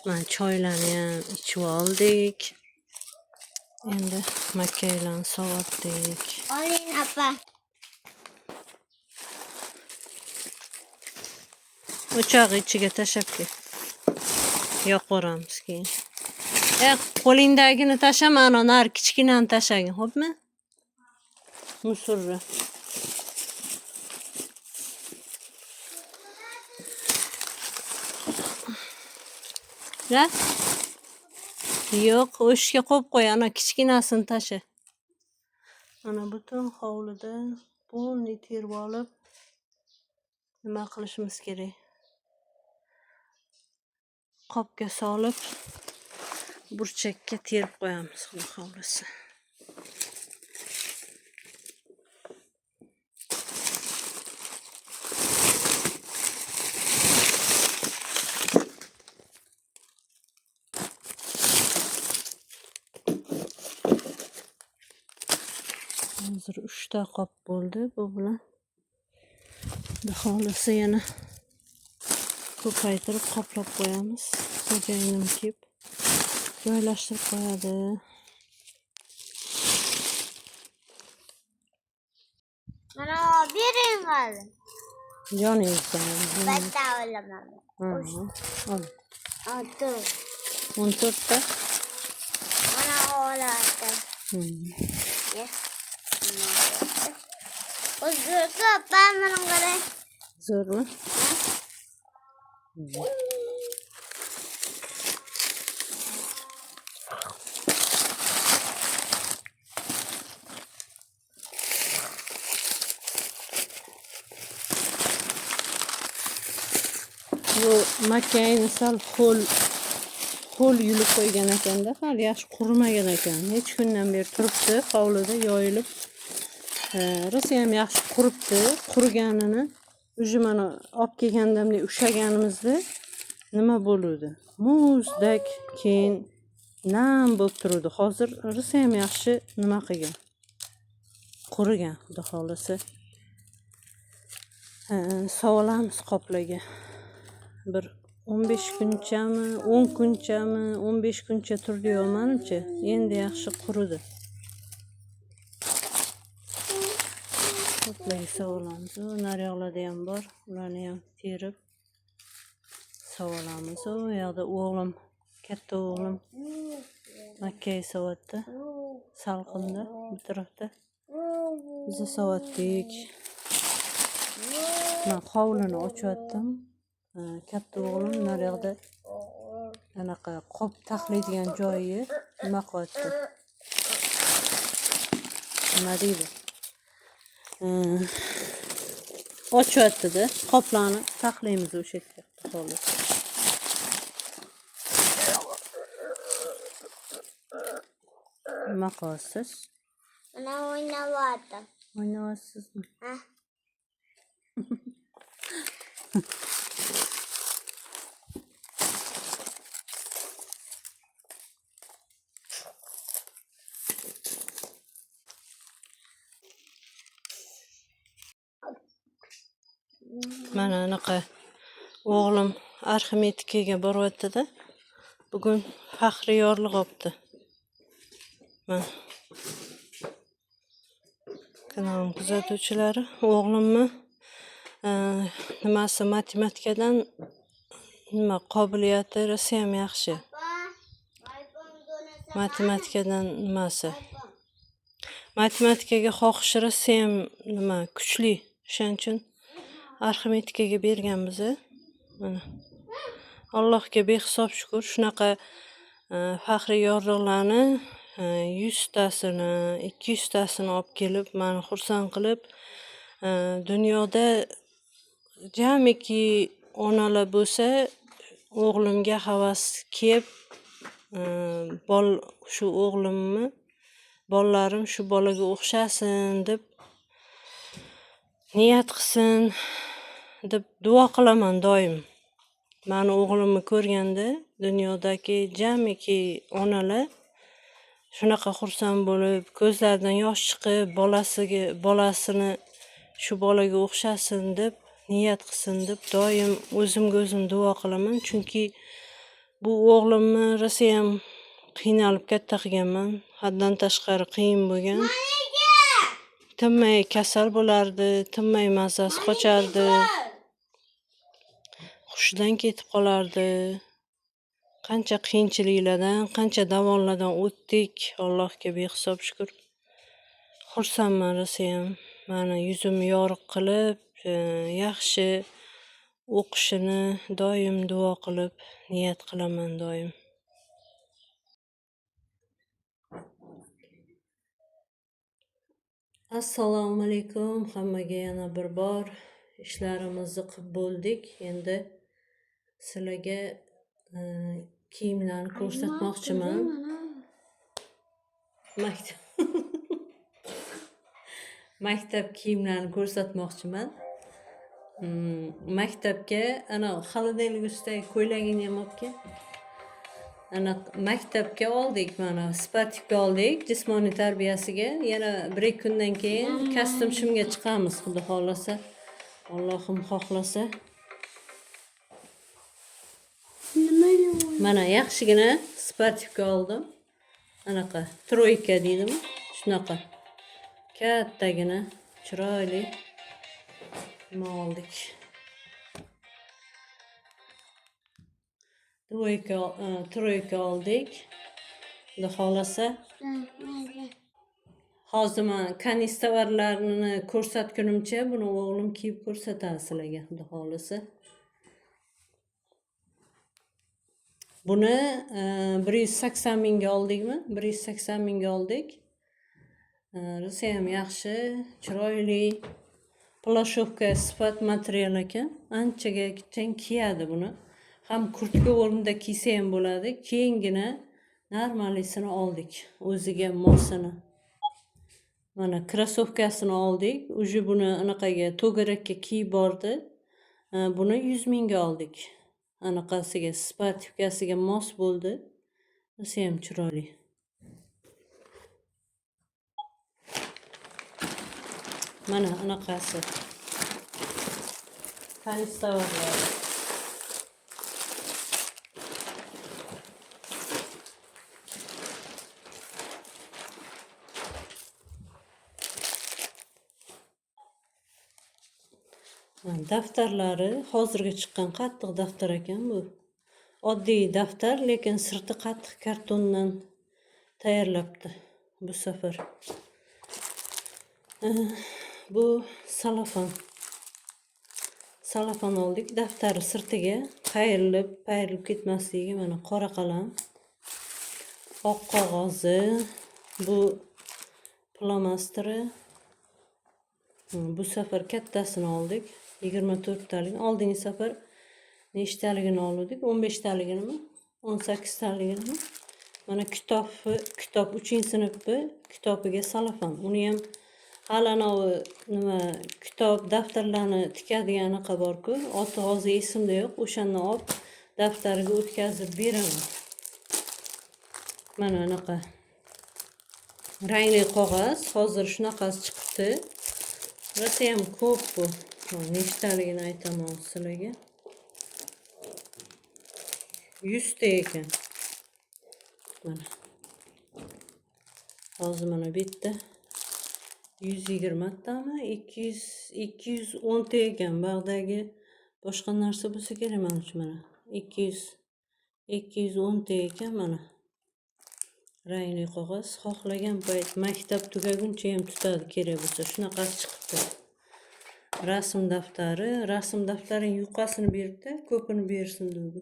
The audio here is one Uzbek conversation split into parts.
Mana choylarni ham ichib oldik. Endi makkaylarni sovutdik. Oling apa. O'chog'i ichiga tashlab kel. Yoqvoramiz keyin. Qo'lingdagini tashlama, ana nari kichkinani tashlagin, xo'pmi? Musurni. Ya? Yo'q, o'shga qo'yib qo'y, ana kichkinasini tasha. Mana butun hovlida polni terib olib nima qilishimiz kerak? Qopga solib burchakka terib qo'yamiz, xudo xolisa. Hozir 3 ta qop bo'ldi bu bilan. Xudo xolisa yana ko'paytirib qoplab qo'yamiz. Xo'jayinim kelib joylashtirib qo'yadi. Mana bering hali. Yoningizdan. Bitta olaman. Ol. 14 ta. Mana oladim. O'zga pamini qarang. Zo'rmi? Bu makkayni sal ho'l yulib qo'ygan ekanda, hali yaxshi qurimagan ekan. Hech kundan beri turibdi, hovlida yoyilib. Rosa ham yaxshi quribdi. Quriganini уже mana olib kelgandamda ushlaganimizda nima bo'ldi? Muzdek, keyin nam bo'lib turdi. Hozir rosa ham yaxshi nima qilgan? Qurigan, xudo xolisa. Sovolamiz qoplaga. Bir 15 kunchami, 10 kunchami, 15 kuncha turdi menimcha. Endi yaxshi quridi. Qoplaga sovolamiz. Naryoqlarda ham bor. Ularni ham terib sovolamiz. U yoqda o'g'lim, katta o'g'lim makkay sovatda, salqinda bu tarafda. Biz sovatdik. Men hovlini ochyaptim. Katta o'g'lim naryoqda anaqa qop taxlaydigan joyi nima qilyapti? Nima deydi? Ochyapti-da, qoplarni taxlaymiz o'sha yerda, xolos. Nima qilyapsiz? Mana o'ynayaptim. O'ynayapsizmi? Ha. Mana anaqa o'g'lim arximetikaga boryapti-da. Bugun faxriy yorliq olibdi. Mana kanal kuzatuvchilari, o'g'limni nimasi matematikadan nima qobiliyati rosa ham yaxshi. Matematikadan nimasi? Matematikaga xohishi rosa ham nima kuchli. Shuning uchun arximetikaga berganmiz. Mana Allohga behisob shukr, shunaqa faxriy yorliqlarni 100 tasini, 200 tasini olib kelib, meni xursand qilib, dunyoda jamiki onalar bo'lsa, o'g'limga havas kelib, shu o'g'limni, bolalarim shu bolaga o'xshasin deb niyat qilsin deb duo qilaman doim. Meni o'g'limni ko'rganda dunyodagi jamiki onalar shunaqa xursand bo'lib, ko'zlaridan yosh chiqib, bolasini shu bolaga o'xshasin deb niyat qilsin deb doim o'zimga o'zim duo qilaman, chunki Bu o'g'limni rosayam qiynalib katta qilganman. Haddan tashqari qiyin bo'lgan. Tinmay kasal bo'lardi, tinmay mazasi qochardi. Hushidan ketib qolardi. Qancha qiyinchiliklardan, qancha davonlardan o'tdik. Allohga behisob shukr. Xursandman rosayam. Mana yuzimni yorug' qilib, yaxshi o'qishini doim duo qilib, niyat qilaman doim. Assalomu alaykum. Hammaga yana bir bor ishlarimizni qilib bo'ldik. Endi sizlarga kiyimlarni ko'rsatmoqchiman. Maktab kiyimlarini ko'rsatmoqchiman. Maktabga ana xolodilnik ustidagi ko'ylagingni ham olib kel. Ana maktabga oldik, mana sportivga oldik, jismoniy tarbiyasiga. Yana 1-2 kundan keyin kostyum shimga chiqamiz, xudo xolasa. Allohim xohlasa. Mana yaxshigina sportivga oldim. Anaqa troyka deydimi? Shunaqa. Kattagina, chiroyli nima oldik. Troyka oldik. Xudo xolasa. Hozir men kanistavarlarini ko'rsatgunimcha buni o'g'lim kiyib ko'rsatadi sizlarga, xudo xolasa. Buni 180 mingga oldikmi? 180 mingga oldik. Rosayam yaxshi, chiroyli. Plashovka sifat material ekan. Anchaga kiyadi buni. Ham kurtka o'rnida kiysa ham bo'ladi. Keyingina normalisini oldik. O'ziga mosini. Mana krossovkasini oldik. Uje buni anaqaga to'garakka kiyib bordi. Buni 100 mingga oldik. Anaqasiga, sportivkasiga mos bo'ldi. Rosayam chiroyli. Mana anaqasi. Kanistavarlar. Daftarlari hozirga chiqqan qattiq daftar ekan bu. Oddiy daftar, lekin sirti qattiq kartondan tayyorlabdi bu safar. Bu salafon. Salafon oldik. Daftari sirtiga qayrilib ketmasligiga mana qora qalam. Oq qog'ozi. Bu plomasteri. Bu safar kattasini oldik. 24 talik. Oldingi safar nechtaligini oldik? 15 taliginimi? 18 taliginimi? Mana kitob 3-sinfni kitobiga salafon. Uni ham hali nima kitob daftarlarni tikadigan anaqa bor-ku, oti hozir esimda yo'q. O'shandan olib daftariga o'tkazib beraman. Mana anaqa rangli qog'oz. Hozir shunaqasi chiqibdi. Rosayam ko'p bu. Nechtaligini aytaman sizlarga. 100 ta ekan. Mana. Hozir mana bu yerda 120 tami, 210 ta ekan. Bag'dagi boshqa narsa bo'lsa kerak men uchun mana. 210 ta ekan mana. Rangli qog'oz. Xohlagan payt maktab tugaguncha ham tutadi, kerak bo'lsa. Shunaqasi chiqibdi. Rasm daftari. Rasm daftarining yuqasini berdi, ko'pini bersin dedi.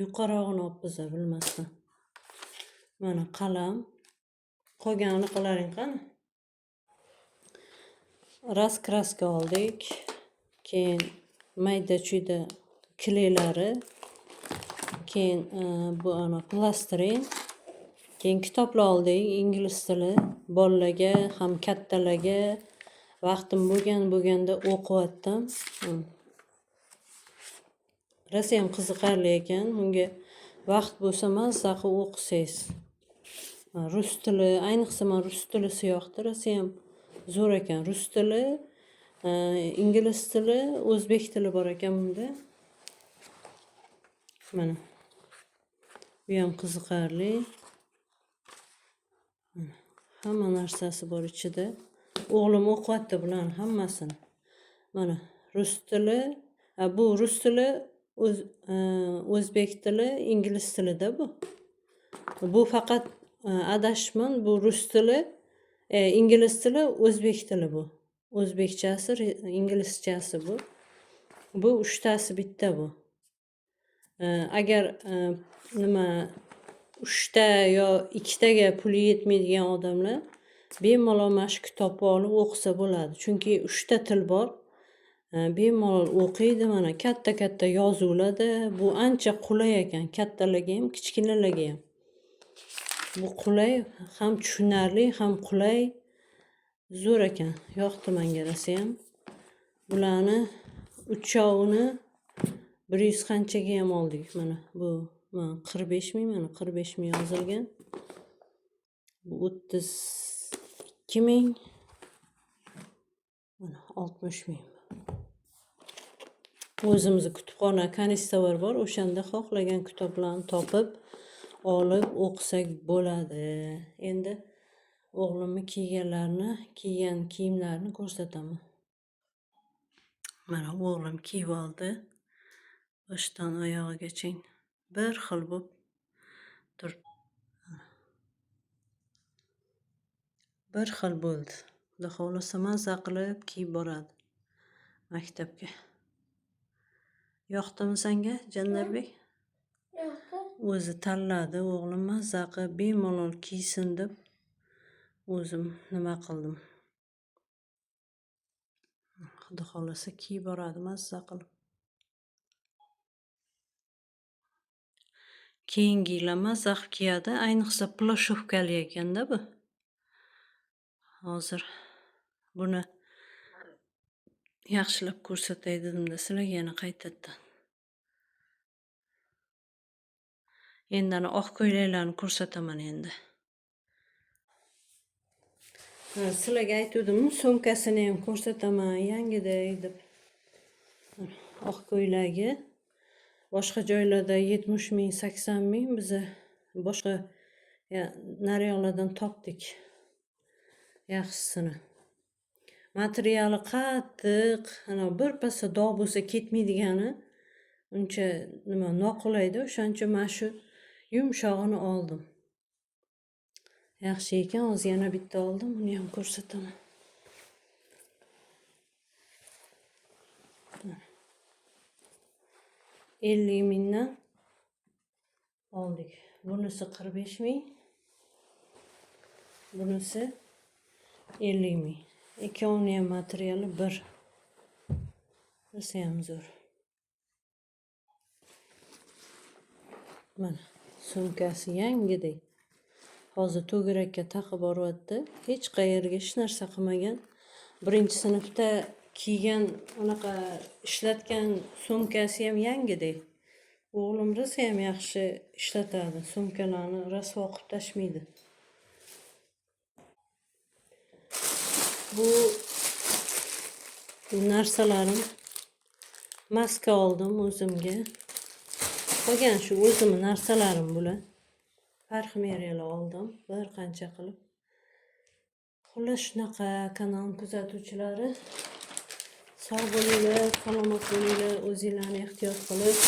Yuqorog'ini olib biza bilmasdan. Mana qalam. Qolgan anaqalaring qani? Raskraska oldik. Keyin mayda-chuyda kleylari. Keyin bu ana plastrin. Keyin kitoblar oldik, ingliz tili. Bolalarga ham kattalarga vaqtim bo'lganda o'qiyotdim. Rosayam qiziqarli ekan. Unga vaqt bo'lsa mazza qilib o'qisangiz. Rus tili, ayniqsa men rus tili siyoqdi. Rosayam zo'r ekan. Rus tili, ingliz tili, o'zbek tili bor ekan bunda. Mana Bu ham qiziqarli. Hamma narsasi bor ichida. O'g'lim o'qiyapti bularni hammasini. Mana rus tili, bu rus tili, o'zbek tili, ingliz tilida bu. Bu faqat adashman, bu rus tili, ingliz tili, o'zbek tili bu. O'zbekchasi, inglizchasi bu. Bu uchtasi bitta bu. Agar nima 3ta yo 2taga puli yetmaydigan odamlar bemalol mana shu kitobni olib o'qisa bo'ladi. Chunki 3ta til bor. Bemalol o'qiydi, mana katta yozuvlarda. Bu ancha qulay ekan, kattalarga ham, kichkinalarga ham. Bu qulay, ham tushunarli, ham qulay. Zo'r ekan. Yoqdi menga rosa ham. Bularni uchovini 100 qanchaga ham oldik mana. Bu 45 ming, mana 45 ming yozilgan. Bu 32 ming. Mana 60 ming. O'zimizni kutubxona kanistavar bor, o'shanda xohlagan kitoblarni topib, olib o'qisak bo'ladi. Endi o'g'limni kiygan kiyimlarini ko'rsataman. Mana o'g'lim kiyib oldi. Boshdan oyog'igacha bir xil bo'lib turibdi. Bir xil bo'ldi. Xudo xohlasa mazza qilib kiyib boradi maktabga. Yoqdimi senga, Jannarbek? Yo'q. O'zi tanladi, o'g'lim mazza qilib bemalol kiysin deb o'zim nima qildim. Xudo xohlasa kiyib boradi mazza qilib. Keyingi yil mazza qilib kiyadi, ayniqsa plashovkali ekanda bu. Hozir buni yaxshilab ko'rsatay dedim-da, sizlarga yana qaytadan. Endi ana oq ko'ylaklarni ko'rsataman endi. Sizlarga aytdim, so'mkasini ham ko'rsataman, yangiday deb. Oq ko'ylagi boshqa joylarda 70 ming, 80 ming, biz boshqa naryoqlardan topdik yaxshisini. Materiali qattiq, ana bir pasda dog' bo'lsa ketmaydigani, uncha nima noqulaydi, o'shancha men shu yumshog'ini oldim. Yaxshi ekan, hozir yana bitta oldim, buni ham ko'rsataman. $50 mingdan oldik. Bunisi 45 ming. Bunisi 50 ming. Ikkovini ham materiali bir. Rosa ham zo'r. Mana so'mkasi yangidek. Hozir to'garakka taqib boryapti. Hech qayerga hech narsa qilmagan. Birinchi sinfda kiygan, unaqa ishlatgan so'mkasi ham yangidek. O'g'lim rosa ham yaxshi ishlatadi. So'mkalarni rasvo qilib tashmaydi. Bu narsalarim, maska oldim o'zimga. Qolgan shu o'zimning narsalarim bular. Parfumeriyalar oldim, bir qancha qilib. Xullas shunaqa kanal kuzatuvchilari, sog' bo'linglar, salomat bo'linglar, o'zinglarni ehtiyot qilib,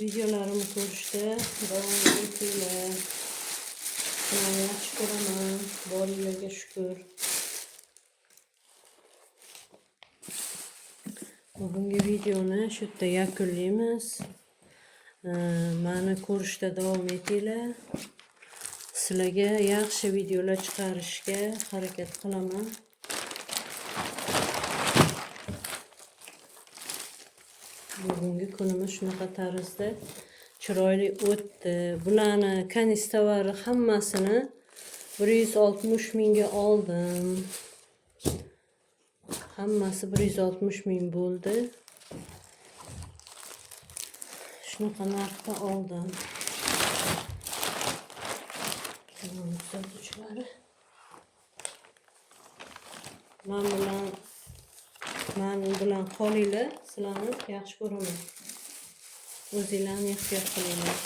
videolarimni ko'rishda davom etinglar. Men yaxshi ko'raman, boringlarga shukr. Bugungi videoni shu yerda yakunlaymiz. Meni ko'rishda davom etinglar. Sizlarga yaxshi videolar chiqarishga harakat qilaman. Bugungi kunimiz shunaqa tarzda chiroyli o'tdi. Bularni kanistavari hammasini 160 mingga oldim. Hammasi 160 ming bo'ldi. Shunaqa narxda oldim. Men bilan qolinglar, sizlarni yaxshi ko'raman. O'zinglarni ehtiyot qilinglar.